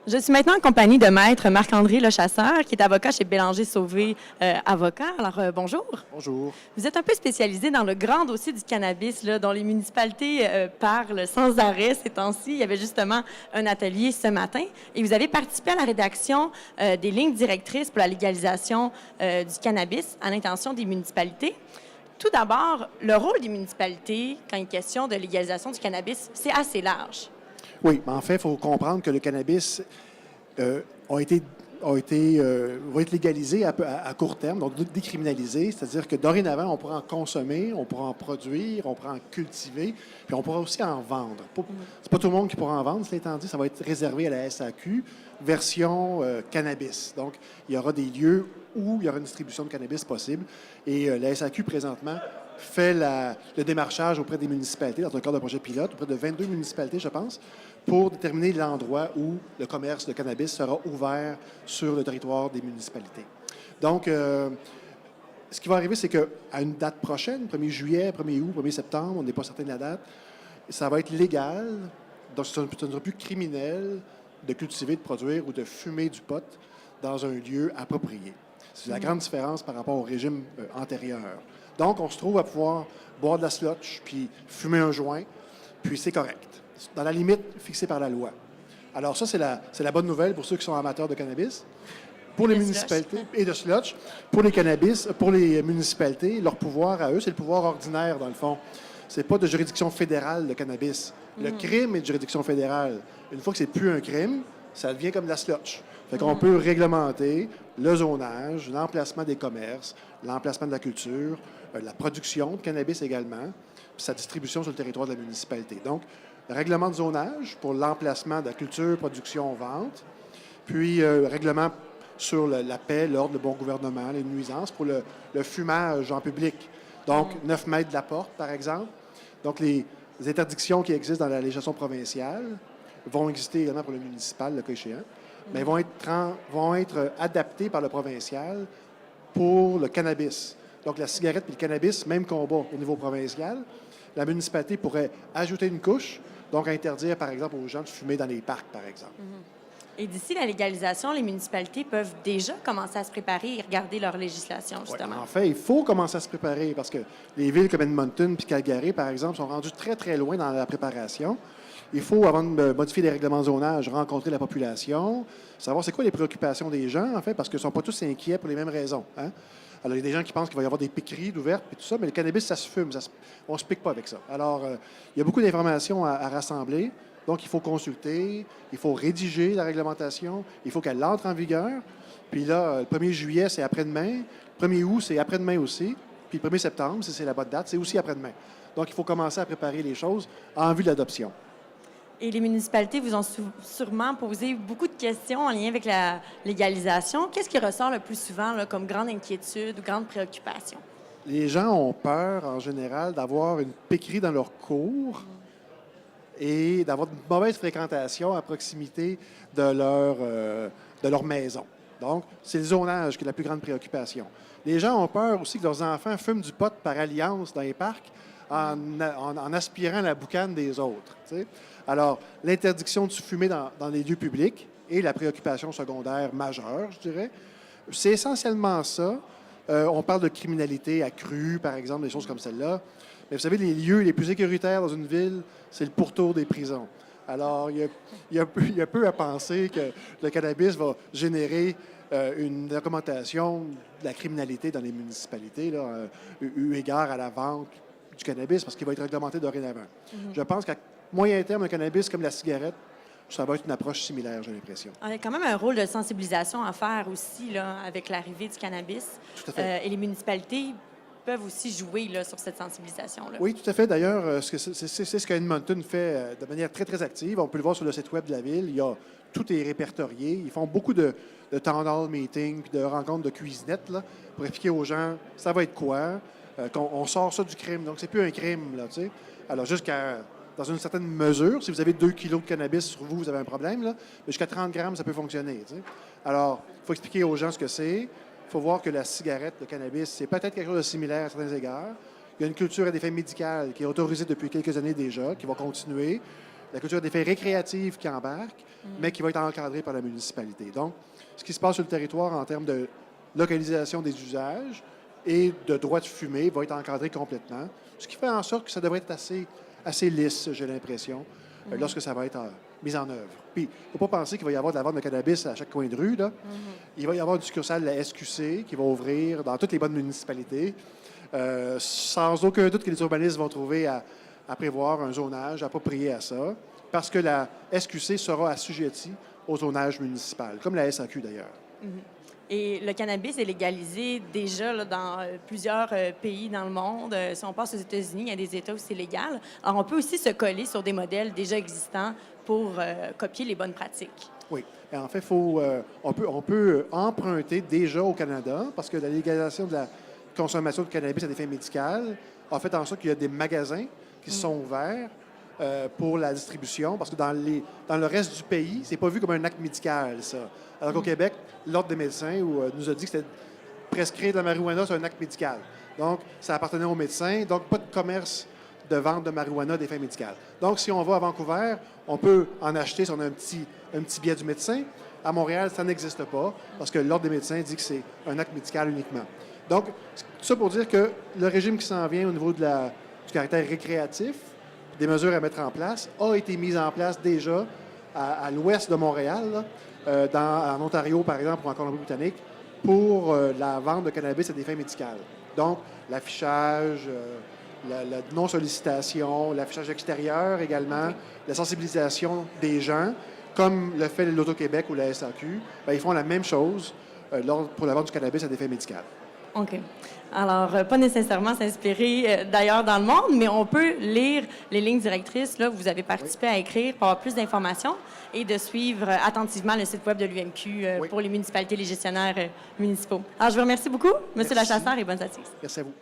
Je suis maintenant en compagnie de Maître Marc-André Lechasseur, qui est avocat chez Bélanger Sauvé Avocat. Alors, bonjour. Bonjour. Vous êtes un peu spécialisé dans le grand dossier du cannabis, là, dont les municipalités parlent sans arrêt ces temps-ci. Il y avait justement un atelier ce matin et vous avez participé à la rédaction des lignes directrices pour la légalisation du cannabis à l'intention des municipalités. Tout d'abord, le rôle des municipalités quand il est question de légalisation du cannabis, c'est assez large. Oui, mais en fait, il faut comprendre que le cannabis va être légalisé à court terme, donc décriminalisé, c'est-à-dire que dorénavant, on pourra en consommer, on pourra en produire, on pourra en cultiver, puis on pourra aussi en vendre. C'est pas tout le monde qui pourra en vendre, cela étant dit, ça va être réservé à la SAQ, version cannabis. Donc, il y aura des lieux où il y aura une distribution de cannabis possible. Et la SAQ, présentement, fait le démarchage auprès des municipalités, dans le cadre d'un projet pilote, auprès de 22 municipalités, je pense, pour déterminer l'endroit où le commerce de cannabis sera ouvert sur le territoire des municipalités. Donc, ce qui va arriver, c'est qu'à une date prochaine, 1er juillet, 1er août, 1er septembre, on n'est pas certain de la date, ça va être légal, donc ce ne sera plus criminel de cultiver, de produire ou de fumer du pot dans un lieu approprié. C'est la grande différence par rapport au régime antérieur. Donc, on se trouve à pouvoir boire de la slotch, puis fumer un joint, puis c'est correct, dans la limite fixée par la loi. Alors ça, c'est la bonne nouvelle pour ceux qui sont amateurs de cannabis. Pour les municipalités et de slotch, pour les municipalités, leur pouvoir à eux, c'est le pouvoir ordinaire, dans le fond. C'est pas de juridiction fédérale, le cannabis. Le crime est de juridiction fédérale. Une fois que c'est plus un crime, ça devient comme de la slotch. Fait qu'on peut réglementer le zonage, l'emplacement des commerces, l'emplacement de la culture, la production de cannabis également, puis sa distribution sur le territoire de la municipalité. Donc, le règlement de zonage pour l'emplacement de la culture, production, vente, puis règlement sur la paix, l'ordre, le bon gouvernement, les nuisances pour le fumage en public. Donc, 9 mètres de la porte, par exemple. Donc, les interdictions qui existent dans la législation provinciale vont exister également pour le municipal, le cas échéant, mais vont être adaptées par le provincial pour le cannabis. Donc, la cigarette et le cannabis, même combat au niveau provincial. La municipalité pourrait ajouter une couche, donc interdire, par exemple, aux gens de fumer dans les parcs, par exemple. Et d'ici la légalisation, les municipalités peuvent déjà commencer à se préparer et regarder leur législation, justement. Ouais, en fait, il faut commencer à se préparer parce que les villes comme Edmonton et Calgary, par exemple, sont rendues très, très loin dans la préparation. Il faut, avant de modifier les règlements de zonage, rencontrer la population, savoir c'est quoi les préoccupations des gens, en fait, parce qu'ils ne sont pas tous inquiets pour les mêmes raisons. Hein? Alors, il y a des gens qui pensent qu'il va y avoir des piqueries d'ouvertes et tout ça, mais le cannabis, ça se fume. On ne se pique pas avec ça. Alors, il y a beaucoup d'informations à rassembler. Donc, il faut consulter, il faut rédiger la réglementation, il faut qu'elle entre en vigueur. Puis là, le 1er juillet, c'est après-demain. Le 1er août, c'est après-demain aussi. Puis le 1er septembre, si c'est la bonne date, c'est aussi après-demain. Donc, il faut commencer à préparer les choses en vue de l'adoption. Et les municipalités vous ont sûrement posé beaucoup de questions en lien avec la légalisation. Qu'est-ce qui ressort le plus souvent là, comme grande inquiétude ou grande préoccupation? Les gens ont peur, en général, d'avoir une piquerie dans leur cour et d'avoir une mauvaise fréquentation à proximité de leur maison. Donc, c'est le zonage qui est la plus grande préoccupation. Les gens ont peur aussi que leurs enfants fument du pot par alliance dans les parcs en aspirant la boucane des autres. T'sais. Alors, l'interdiction de fumer dans les lieux publics est la préoccupation secondaire majeure, je dirais. C'est essentiellement ça. On parle de criminalité accrue, par exemple, des choses comme celle-là. Mais vous savez, les lieux les plus sécuritaires dans une ville, c'est le pourtour des prisons. Alors, il y a peu à penser que le cannabis va générer une augmentation de la criminalité dans les municipalités, là, eu égard à la vente du cannabis, parce qu'il va être réglementé dorénavant. Je pense qu'à moyen terme, un cannabis comme la cigarette, ça va être une approche similaire, j'ai l'impression. Il y a quand même un rôle de sensibilisation à faire aussi là, avec l'arrivée du cannabis. Tout à fait. Et les municipalités peuvent aussi jouer là, sur cette sensibilisation-là. Oui, tout à fait. D'ailleurs, c'est ce que Edmonton fait de manière très, très active. On peut le voir sur le site web de la ville. Tout est répertorié. Ils font beaucoup de town hall meetings puis de rencontres de cuisinettes là, pour expliquer aux gens ça va être quoi, qu'on sort ça du crime. Donc, c'est plus un crime, là, tu sais. Alors, dans une certaine mesure, si vous avez 2 kilos de cannabis sur vous, vous avez un problème, là. Mais jusqu'à 30 grammes, ça peut fonctionner, tu sais. Alors, il faut expliquer aux gens ce que c'est. Il faut voir que la cigarette, le cannabis, c'est peut-être quelque chose de similaire à certains égards. Il y a une culture à des fins médicales qui est autorisée depuis quelques années déjà, qui va continuer. la culture d'effets récréative qui embarque, mais qui va être encadrée par la municipalité. Donc, ce qui se passe sur le territoire en termes de localisation des usages et de droits de fumée va être encadré complètement, ce qui fait en sorte que ça devrait être assez lisse, j'ai l'impression, lorsque ça va être mis en œuvre. Puis, il ne faut pas penser qu'il va y avoir de la vente de cannabis à chaque coin de rue, là. Il va y avoir du succursale de la SQC qui va ouvrir dans toutes les bonnes municipalités, sans aucun doute que les urbanistes vont trouver à prévoir un zonage approprié à ça, parce que la SQC sera assujettie au zonage municipal, comme la SAQ d'ailleurs. Et le cannabis est légalisé déjà là, dans plusieurs pays dans le monde. Si on passe aux États-Unis, il y a des États où c'est légal. Alors, on peut aussi se coller sur des modèles déjà existants pour copier les bonnes pratiques. Oui. Et en fait, on peut emprunter déjà au Canada, parce que la légalisation de la consommation de cannabis à des fins médicales a fait en sorte qu'il y a des magasins qui se sont ouverts pour la distribution, parce que dans le reste du pays, c'est pas vu comme un acte médical, ça. Alors qu'au Québec, l'Ordre des médecins nous a dit que c'était prescrire de la marijuana, c'est un acte médical. Donc, ça appartenait aux médecins, donc pas de commerce de vente de marijuana à des fins médicales. Donc, si on va à Vancouver, on peut en acheter si on a un petit billet du médecin. À Montréal, ça n'existe pas, parce que l'Ordre des médecins dit que c'est un acte médical uniquement. Donc, tout ça pour dire que le régime qui s'en vient au niveau du caractère récréatif, des mesures à mettre en place, a été mis en place déjà à l'ouest de Montréal, en Ontario, par exemple, ou en Colombie-Britannique, pour la vente de cannabis à des fins médicales. Donc, l'affichage, la non-sollicitation, l'affichage extérieur également, la sensibilisation des gens, comme le fait l'Auto-Québec ou la SAQ, bien, ils font la même chose pour la vente du cannabis à des fins médicales. OK. Alors, pas nécessairement s'inspirer d'ailleurs dans le monde, mais on peut lire les lignes directrices. Là, vous avez participé à écrire pour avoir plus d'informations et de suivre attentivement le site web de l'UMQ pour les municipalités, les gestionnaires municipaux. Alors, je vous remercie beaucoup, M. Lachasseur, et bonne assises. Merci à vous.